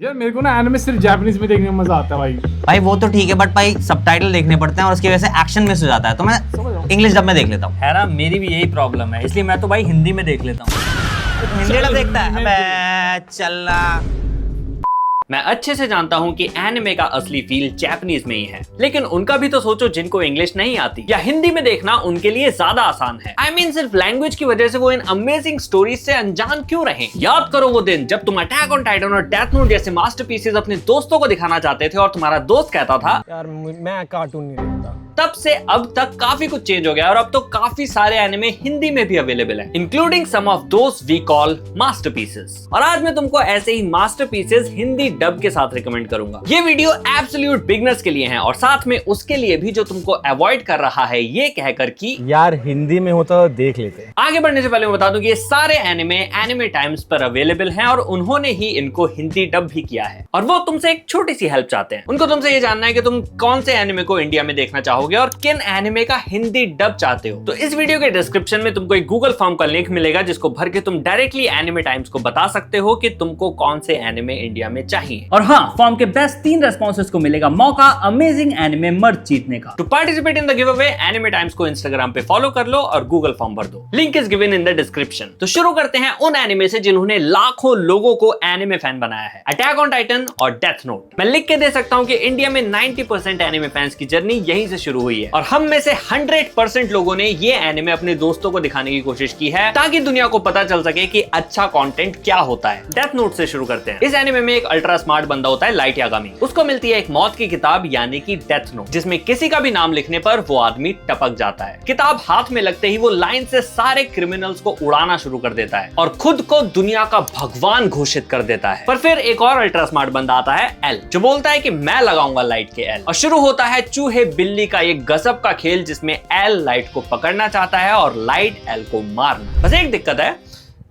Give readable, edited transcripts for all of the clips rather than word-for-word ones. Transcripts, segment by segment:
यार मेरे को ना एनिमे सिर्फ जापानीज में देखने में मजा आता है भाई। भाई वो तो ठीक है, बट भाई सबटाइटल देखने पड़ते हैं और उसकी वजह से एक्शन मिस हो जाता है, तो मैं इंग्लिश डब में देख लेता हूँ। है ना, मेरी भी यही प्रॉब्लम है, इसलिए मैं तो भाई हिंदी में देख लेता हूँ। हिंदी डब देखता है? अबे चलना। मैं अच्छे से जानता हूँ कि एनिमे का असली फील जापानीज में ही है, लेकिन उनका भी तो सोचो जिनको इंग्लिश नहीं आती या हिंदी में देखना उनके लिए ज्यादा आसान है। I mean, सिर्फ लैंग्वेज की वजह से वो इन अमेजिंग स्टोरीज से अनजान क्यों रहे। याद करो वो दिन जब तुम अटैक ऑन टाइटन और डेथ नोट जैसे मास्टरपीसेस अपने दोस्तों को दिखाना चाहते थे और तुम्हारा दोस्त कहता था यार मैं कार्टून नहीं देखता। तब से अब तक काफी कुछ चेंज हो गया और अब तो काफी सारे एनिमे हिंदी में भी अवेलेबल हैं, including some of those we call masterpieces. और आज मैं तुमको ऐसे ही मास्टरपीसेस हिंदी डब के साथ रिकमेंड करूंगा। ये वीडियो एब्सोल्यूट बिगनर्स के लिए है और साथ में उसके लिए भी जो तुमको अवॉइड कर रहा है ये कहकर कि यार हिंदी में होता तो देख लेते। आगे बढ़ने से पहले मैं बता दूं कि ये सारे एनिमे टाइम्स पर अवेलेबल हैं और उन्होंने ही इनको हिंदी डब भी किया है और वो तुमसे एक छोटी सी हेल्प चाहते हैं। उनको तुमसे ये जानना है कि तुम कौन से एनिमे को इंडिया में देखना चाहोगे और किन एनिमे का हिंदी डब चाहते हो। तो इस वीडियो के डिस्क्रिप्शन में तुमको एक गूगल फॉर्म का लिंक मिलेगा जिसको भर के तुम डायरेक्टली एनिमे टाइम्स को बता सकते हो कि तुमको कौन से एनिमे इंडिया में चाहिए। और हाँ, फॉर्म के बेस्ट 3 रेस्पॉन्सेस को मिलेगा मौका अमेजिंग एनिमे मर्च जीतने का। To participate in the giveaway anime times को इंस्टाग्राम पे फॉलो कर लो और गूगल फॉर्म भर दो। Link is given in the description. तो शुरू करते हैं उन एनिमे से जिन्होंने लाखों लोगों को एनिमे फैन बनाया है, अटैक ऑन टाइटन और डेथ नोट। मैं लिख के दे सकता हूं कि इंडिया में 90% एनिमे फैंस की जर्नी यहीं से शुरू हुई है और हम में से 100% लोगों ने ये एनिमे अपने दोस्तों को दिखाने की कोशिश की है ताकि दुनिया को पता चल सके कि अच्छा कंटेंट क्या होता है। डेथ नोट से शुरू करते हैं। इस एनिमे में एक अल्ट्रा स्मार्ट बंदा होता है लाइट यागामी। उसको मिलती है एक मौत की किताब यानी कि डेथ नोट, जिसमें किसी का भी नाम लिखने पर वो आदमी टपक जाता है। किताब हाथ में लगते ही वो लाइन से सारे क्रिमिनल्स को उड़ाना शुरू कर देता है और खुद को दुनिया का भगवान घोषित कर देता है। पर फिर एक और अल्ट्रा स्मार्ट बंदा आता है एल, जो बोलता है कि मैं लगाऊंगा लाइट के एल, और शुरू होता है चूहे बिल्ली का एक गजब का खेल जिसमें एल लाइट को पकड़ना चाहता है और लाइट एल को मारना। बस एक दिक्कत है,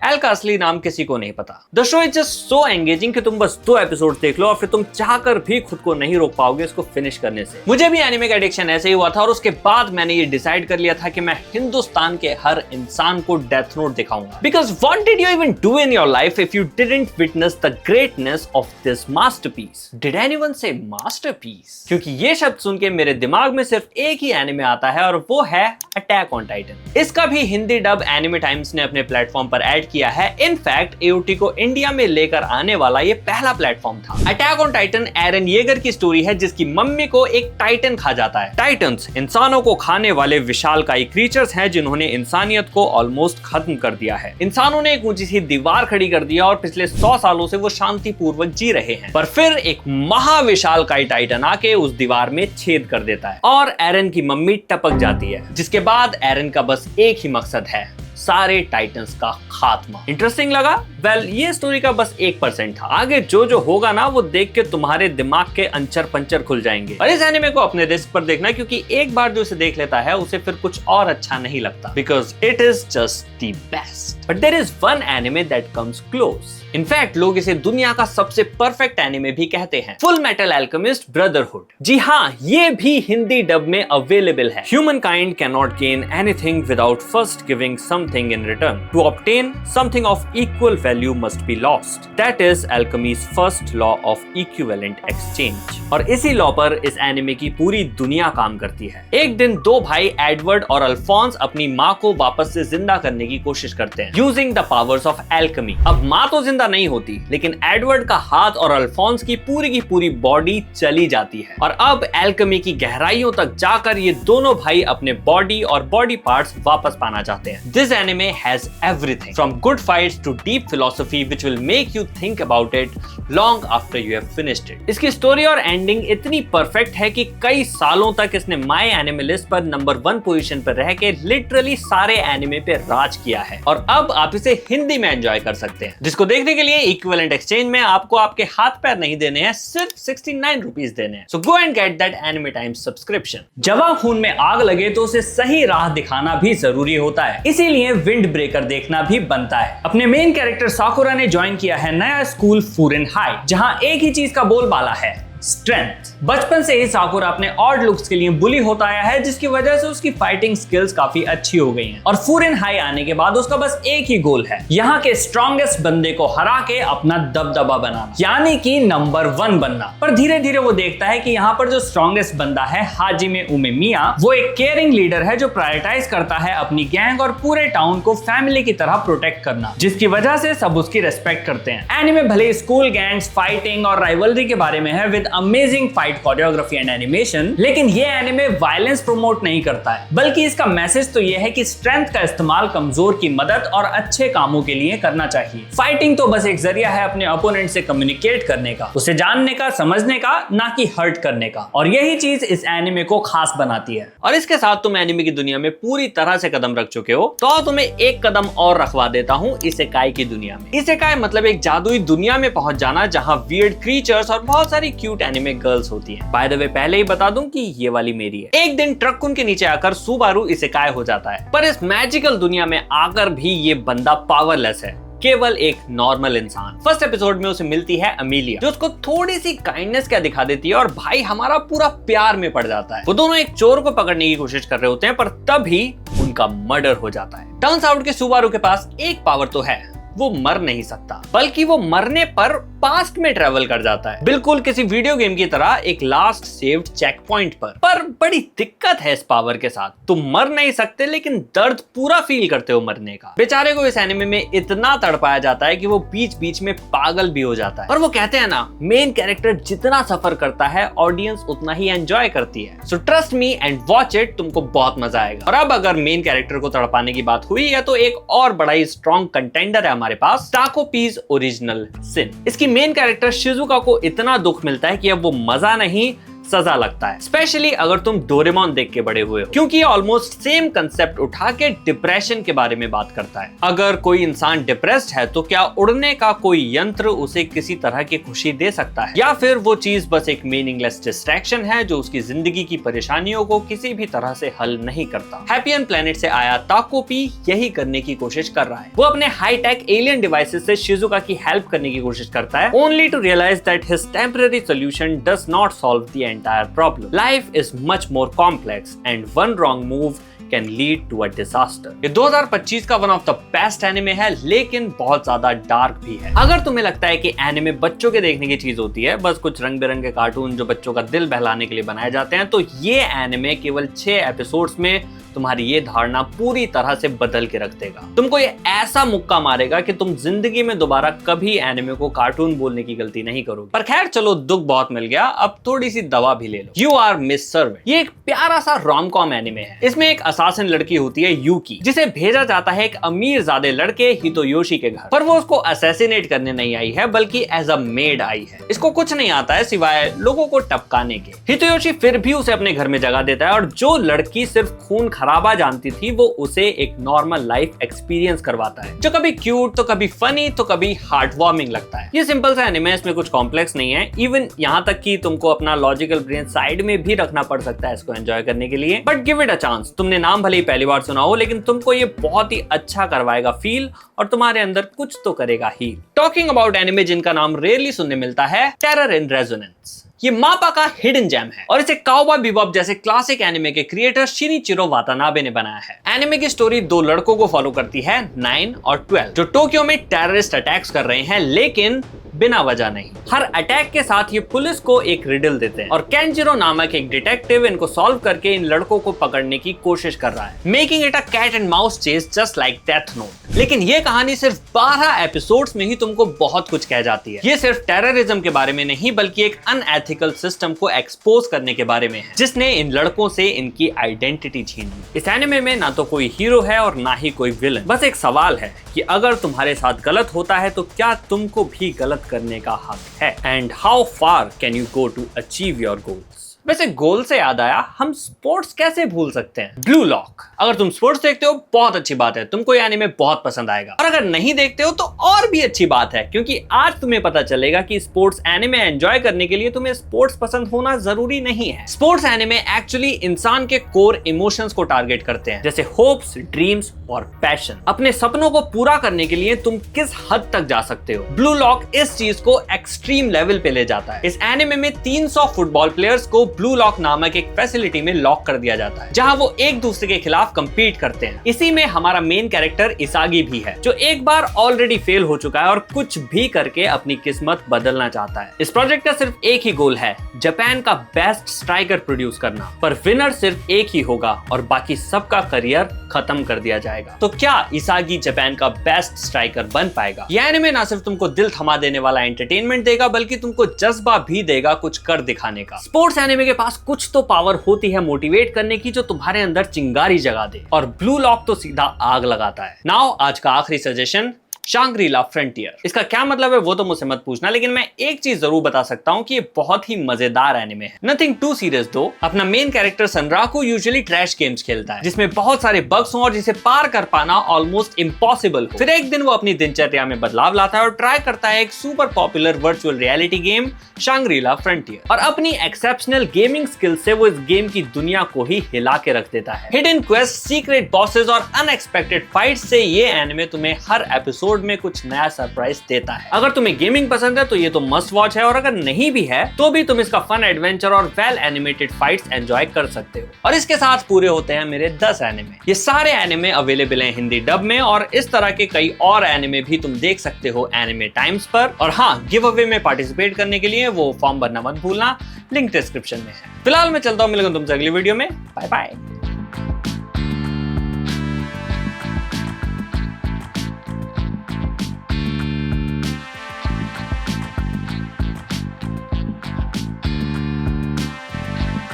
एल का असली नाम किसी को नहीं पता। The show is just so engaging कि तुम बस 2 एपिसोड देख लो और फिर तुम चाहकर भी खुद को नहीं रोक पाओगे इसको फिनिश करने से। मुझे भी एनिमे का एडिक्शन ऐसे ही हुआ था और उसके बाद मैंने ये डिसाइड कर लिया था कि मैं हिंदुस्तान के हर इंसान को डेथ नोट दिखाऊंगा। Because what did you even do in your life if you didn't witness the greatness of this masterpiece? Did anyone से मास्टरपीस? क्योंकि ये शब्द सुन के मेरे दिमाग में सिर्फ एक ही एनिमे आता है और वो है अटैक ऑन टाइटन। इसका भी हिंदी डब एनिमे टाइम्स ने अपने प्लेटफॉर्म पर ऐड किया है। इनफैक्ट एओटी को इंडिया में लेकर आने वाला ये पहला प्लेटफॉर्म था। Attack on Titan Eren Yeager की स्टोरी है जिसकी मम्मी को एक टाइटन खा जाता है। टाइटन्स इंसानों को खाने वाले विशालकाय क्रीचर्स हैं जिन्होंने इंसानियत को ऑलमोस्ट खत्म कर दिया है। इंसानों ने एक ऊंची सी दीवार खड़ी कर दिया और पिछले 100 सालों से वो शांतिपूर्वक जी रहे हैं। पर फिर एक महाविशालकाय टाइटन आके उस दीवार में छेद कर देता है और एरन की मम्मी टपक जाती है, जिसके बाद एरन का बस एक ही मकसद है, सारे टाइटन्स का खात्मा। इंटरेस्टिंग लगा? वेल, ये स्टोरी का बस 1% था। आगे जो होगा ना वो देख के तुम्हारे दिमाग के अंचर पंचर खुल जाएंगे। और इस एनिमे को अपने रिस्क पर देखना, क्योंकि एक बार जो इसे देख लेता है उसे फिर कुछ और अच्छा नहीं लगता, because it is just the best. But there is one anime that comes close. In fact लोग इसे दुनिया का सबसे परफेक्ट एनिमे भी कहते हैं, फुल मेटल अल्केमिस्ट ब्रदरहुड। जी हाँ, ये भी हिंदी डब में अवेलेबल है। Human kind can not gain anything without first giving something in return. To obtain something of equal value must be lost. That is अल्केमीज first law of equivalent exchange. और इसी law पर इस anime की पूरी दुनिया काम करती है। एक दिन 2 भाई एडवर्ड और अल्फोंस अपनी माँ को वापस से जिंदा करने की कोशिश करते हैं using the powers of alchemy. अब माँ तो जिंदा नहीं होती, लेकिन एडवर्ड का हाथ और अल्फोंस की पूरी बॉडी चली जाती है और अब एल्केमी की गहराइयों तक जाकर ये दोनों भाई अपने बॉडी और बॉडी पार्ट्स वापस पाना चाहते हैं। This anime has everything from good fights to deep philosophy which will make you think about it long after you have finished it. इसकी स्टोरी और एंडिंग इतनी परफेक्ट है कि कई सालों तक इसने माय एनिमे लिस्ट पर नंबर 1 पोजीशन पर रह के लिटरली सारे एनिमे पे राज किया है और अब आप इसे हिंदी में एंजॉय कर सकते हैं, जिसको देखने के लिए इक्विवेलेंट एक्सचेंज में आपको आपके हाथ पैर नहीं देने हैं, सिर्फ 69 रुपीज देने हैं। सो go and get that anime times subscription. जवां खून में आग लगे तो उसे सही राह दिखाना भी जरूरी होता है, इसीलिए विंड ब्रेकर देखना भी बनता है। अपने मेन कैरेक्टर साकुरा ने ज्वाइन किया है नया स्कूल फूरेन हाई, जहां एक ही चीज का बोलबाला है, स्ट्रेंथ। बचपन से ही साकुरा अपने ऑड लुक्स के लिए बुली होता आया है, जिसकी वजह से उसकी फाइटिंग स्किल्स काफी अच्छी हो गई हैं। और फूरिन हाई आने के बाद उसका बस एक ही गोल है, यहाँ के स्ट्रॉन्गेस्ट बंदे को हरा के अपना दबदबा बनाना, यानी कि नंबर 1 बनना। पर धीरे धीरे वो देखता है कि यहाँ पर जो स्ट्रॉन्गेस्ट बंदा है हाजिमे उमेमिया, वो एक केयरिंग लीडर है जो प्रायोरिटाइज करता है अपनी गैंग और पूरे टाउन को फैमिली की तरह प्रोटेक्ट करना, जिसकी वजह से सब उसकी रेस्पेक्ट करते हैं। एनीमे भले स्कूल गैंग्स, फाइटिंग और राइवलरी के बारे में है with amazing fight choreography and animation, लेकिन ये एनीमे वायलेंस प्रमोट नहीं करता है, बल्कि इसका मैसेज तो ये है कि स्ट्रेंथ का इस्तेमाल कमजोर की मदद और अच्छे कामों के लिए करना चाहिए। फाइटिंग तो बस एक जरिया है अपने ओपोनेंट से कम्युनिकेट करने का, उसे जानने का, समझने का, ना कि हर्ट करने का। और यही चीज इस एनीमे को खास बनाती है। और इसके साथ तुम एनीमे की दुनिया में पूरी तरह से कदम रख चुके हो, तो तुम्हें एक कदम और रखवा देता हूँ इसेकाई की दुनिया में। इसेकाई मतलब एक जादुई दुनिया में पहुंच जाना जहाँ वियर्ड क्रीचर्स और बहुत सारी क्यूट एनिमे गर्ल्स होती हैं। बाय द वे पहले ही बता दूं कि ये वाली मेरी है। एक दिन ट्रक उनके नीचे आकर सुबारू इसेकाई हो जाता है, पर इस मैजिकल दुनिया में आकर भी ये बंदा पावरलेस है, केवल एक नॉर्मल इंसान। फर्स्ट एपिसोड में उसे मिलती है अमीलिया, जो उसको थोड़ी सी काइंडनेस क्या दिखा देती है, और भाई हमारा पूरा प्यार में पड़ जाता है। वो दोनों एक चोर को पकड़ने की कोशिश कर रहे होते हैं, पर तभी उनका मर्डर हो जाता है। टर्न्स आउट के सुबारू के पास एक पावर तो है, वो मर नहीं सकता, बल्कि वो मरने पर पास्ट में ट्रेवल कर जाता है, बिल्कुल किसी वीडियो गेम की तरह एक लास्ट सेव्ड चेक पॉइंट पर बड़ी दिक्कत है इस पावर के साथ, तुम मर नहीं सकते लेकिन दर्द पूरा फील करते हो मरने का। बेचारे को इस एनिमे में इतना तड़पाया जाता है कि वो बीच बीच में पागल भी हो जाता है। पर वो कहते हैं ना, मेन कैरेक्टर जितना सफर करता है ऑडियंस उतना ही एंजॉय करती है। So trust me and watch it, तुमको बहुत मजा आएगा। और अब अगर मेन कैरेक्टर को तड़पाने की बात हुई है, तो एक और बड़ा ही स्ट्रॉन्ग कंटेंडर है हमारे पास, टाको पीस ओरिजिनल सिन। इसकी मेन कैरेक्टर शिजुका को इतना दुख मिलता है कि अब वो मजा नहीं सजा लगता है, स्पेशली अगर तुम डोरेमोन देख के बड़े हुए हो, क्योंकि ये ऑलमोस्ट सेम कंसेप्ट उठा के डिप्रेशन के बारे में बात करता है। अगर कोई इंसान डिप्रेस्ड है तो क्या उड़ने का कोई यंत्र उसे किसी तरह की खुशी दे सकता है, या फिर वो चीज बस एक मीनिंगलेस डिस्ट्रैक्शन है जो उसकी जिंदगी की परेशानियों को किसी भी तरह से हल नहीं करता। हैप्पीएन प्लेनेट से आया टाको पी यही करने की कोशिश कर रहा है। वो अपने हाईटेक एलियन डिवाइसेस से शिजुका की हेल्प करने की कोशिश करता है, only to realize that his temporary solution does not solve the entire problem. Life is much more complex and one wrong move can lead to a disaster. ये 2025 का one of the best anime है, लेकिन बहुत ज्यादा dark भी है। अगर तुम्हें लगता है कि एनिमे बच्चों के देखने की चीज होती है, बस कुछ रंग बिरंगे कार्टून जो बच्चों का दिल बहलाने के लिए बनाए जाते हैं, तो ये एनिमे केवल 6 एपिसोड्स में तुम्हारी ये धारणा पूरी तरह से बदल के रख देगा। तुमको ये ऐसा मुक्का मारेगा कि तुम जिंदगी में दोबारा कभी एनिमे को कार्टून बोलने की गलती नहीं करोगे। पर खैर चलो, दुख बहुत मिल गया, अब थोड़ी सी दवा भी ले लो। यू आर मिस सर्वेंट ये एक प्यारा सा रोम-कॉम एनिमे है। इसमें एक असासिन लड़की होती है यूकी, जिसे भेजा जाता है एक अमीर ज़ादे लड़के हितोयोशी के घर, पर वो उसको असैसिनेट करने नहीं आई है, बल्कि एज अ मेड आई है। इसको कुछ नहीं आता है सिवाय लोगों को टपकाने के। हितोयोशी फिर भी उसे अपने घर में जगह देता है, और जो लड़की सिर्फ खून खराबा जानती थी, वो उसे एक नॉर्मल लाइफ एक्सपीरियंस करवाता है, जो कभी क्यूट तो कभी फनी तो कभी हार्ट वार्मिंग लगता है। ये सिंपल सा एनिमे, इसमें कुछ कॉम्प्लेक्स नहीं है, इवन यहाँ तक कि तुमको अपना लॉजिकल ब्रेन साइड में भी रखना पड़ सकता है इसको एंजॉय करने के लिए, but give it a chance. तुमने नाम भले ही पहली बार सुना हो, लेकिन तुमको ये बहुत ही अच्छा करवाएगा फील, और तुम्हारे अंदर कुछ तो करेगा हील। टॉकिंग अबाउट एनिमे जिनका नाम रेयरली सुनने मिलता है, टेरर इन रेजोनेंस। ये मापा का हिडन जेम है, और इसे काउबॉय बिबॉप जैसे क्लासिक एनिमे के क्रिएटर शिनिचिरो वातानाबे ने बनाया है। एनिमे की स्टोरी 2 लड़कों को फॉलो करती है, 9 और 12, जो टोक्यो में टेररिस्ट अटैक्स कर रहे हैं, लेकिन बिना वजह नहीं। हर अटैक के साथ ये पुलिस को एक रिडल देते हैं, और केंजिरो नामक एक डिटेक्टिव इनको सॉल्व करके इन लड़कों को पकड़ने की कोशिश कर रहा है, making it a cat and mouse chase just like Death Note. लेकिन ये कहानी सिर्फ 12 एपिसोड्स में ही तुमको बहुत कुछ कह जाती है। ये सिर्फ टेररिज्म के बारे में नहीं, बल्कि एक अनएथिकल सिस्टम को एक्सपोज करने के बारे में है, जिसने इन लड़कों से इनकी आइडेंटिटी छीन ली। इस एनिमे में ना तो कोई हीरो है और ना ही कोई विलन, बस एक सवाल है कि अगर तुम्हारे साथ गलत होता है तो क्या तुमको भी गलत करने का हक है, and how far can you go to achieve your goals. वैसे गोल से याद आया, हम स्पोर्ट्स कैसे भूल सकते हैं? Blue lock. अगर तुम स्पोर्ट्स देखते हो बहुत अच्छी बात है, तुमको ये एनीमे बहुत पसंद आएगा। और अगर नहीं देखते हो तो और भी अच्छी बात है, क्योंकि आज तुम्हें पता चलेगा कि स्पोर्ट्स एनीमे एंजॉय करने के लिए तुम्हें स्पोर्ट्स पसंद होना जरूरी नहीं है। स्पोर्ट्स एनीमे एक्चुअली इंसान के कोर इमोशंस को टारगेट करते हैं, जैसे होप्स, ड्रीम्स और पैशन। अपने सपनों को पूरा करने के लिए तुम किस हद तक जा सकते हो, ब्लू लॉक इस चीज को एक्सट्रीम लेवल पे ले जाता है। इस एनीमे में 300 फुटबॉल प्लेयर्स को ब्लू लॉक नामक एक फैसिलिटी में लॉक कर दिया जाता है, जहां वो एक दूसरे के खिलाफ कंपीट करते हैं। इसी में हमारा मेन कैरेक्टर इसागी भी है, जो एक बार ऑलरेडी फेल हो चुका है और कुछ भी करके अपनी किस्मत बदलना चाहता है। इस प्रोजेक्ट का सिर्फ एक ही गोल है, जापान का बेस्ट स्ट्राइकर प्रोड्यूस करना, पर विनर सिर्फ एक ही होगा और बाकी सबका करियर खत्म कर दिया जाएगा। तो क्या इसागी जापान का बेस्ट स्ट्राइकर बन पाएगा? यह एनीमे ना सिर्फ तुमको दिल थमा देने वाला एंटरटेनमेंट देगा, बल्कि तुमको जज्बा भी देगा कुछ कर दिखाने का। स्पोर्ट्स एनीमे के पास कुछ तो पावर होती है मोटिवेट करने की, जो तुम्हारे अंदर चिंगारी जगा दे, और ब्लू लॉक तो सीधा आग लगाता है। नाउ आज का आखिरी सजेशन, शांग्री-ला फ्रंटियर। इसका क्या मतलब है वो तो मुझसे मत पूछना, लेकिन मैं एक चीज जरूर बता सकता हूँ कि ये बहुत ही मजेदार एनिमे है। नथिंग टू सीरियस दो। अपना main character सनराकू usually trash games खेलता है, जिसमें बहुत सारे बग्स हों और जिसे पार कर पाना ऑलमोस्ट इम्पॉसिबल हो। फिर एक दिन वो अपनी दिनचर्या में बदलाव लाता है और ट्राई करता है एक super popular virtual reality game शांग्री-ला frontier, और अपनी एक्सेप्शनल गेमिंग स्किल से वो इस गेम की दुनिया को ही हिला के रख देता है। हिडन क्वेस्ट, सीक्रेट बॉसेस और अनएक्सपेक्टेड फाइट्स से ये एनिमे तुम्हें हर एपिसोड में कुछ नया सरप्राइज देता है। अगर तुम्हें गेमिंग पसंद है तो ये तो मस्ट वॉच है, और अगर नहीं भी है तो भी तुम इसका फन एडवेंचर और वेल एनिमेटेड फाइट्स एंजॉय कर सकते हो। और इसके साथ पूरे होते हैं मेरे 10 एनिमे। ये सारे एनिमे अवेलेबल हैं हिंदी डब में, और इस तरह के कई और एनिमे भी तुम देख सकते हो एनिमे टाइम्स पर। और हाँ, गिव अवे में पार्टिसिपेट करने के लिए वो फॉर्म भरना मत भूलना, लिंक डिस्क्रिप्शन में है। फिलहाल मैं चलता हूँ, मिलेगा तुमसे अगली वीडियो में। Bye bye.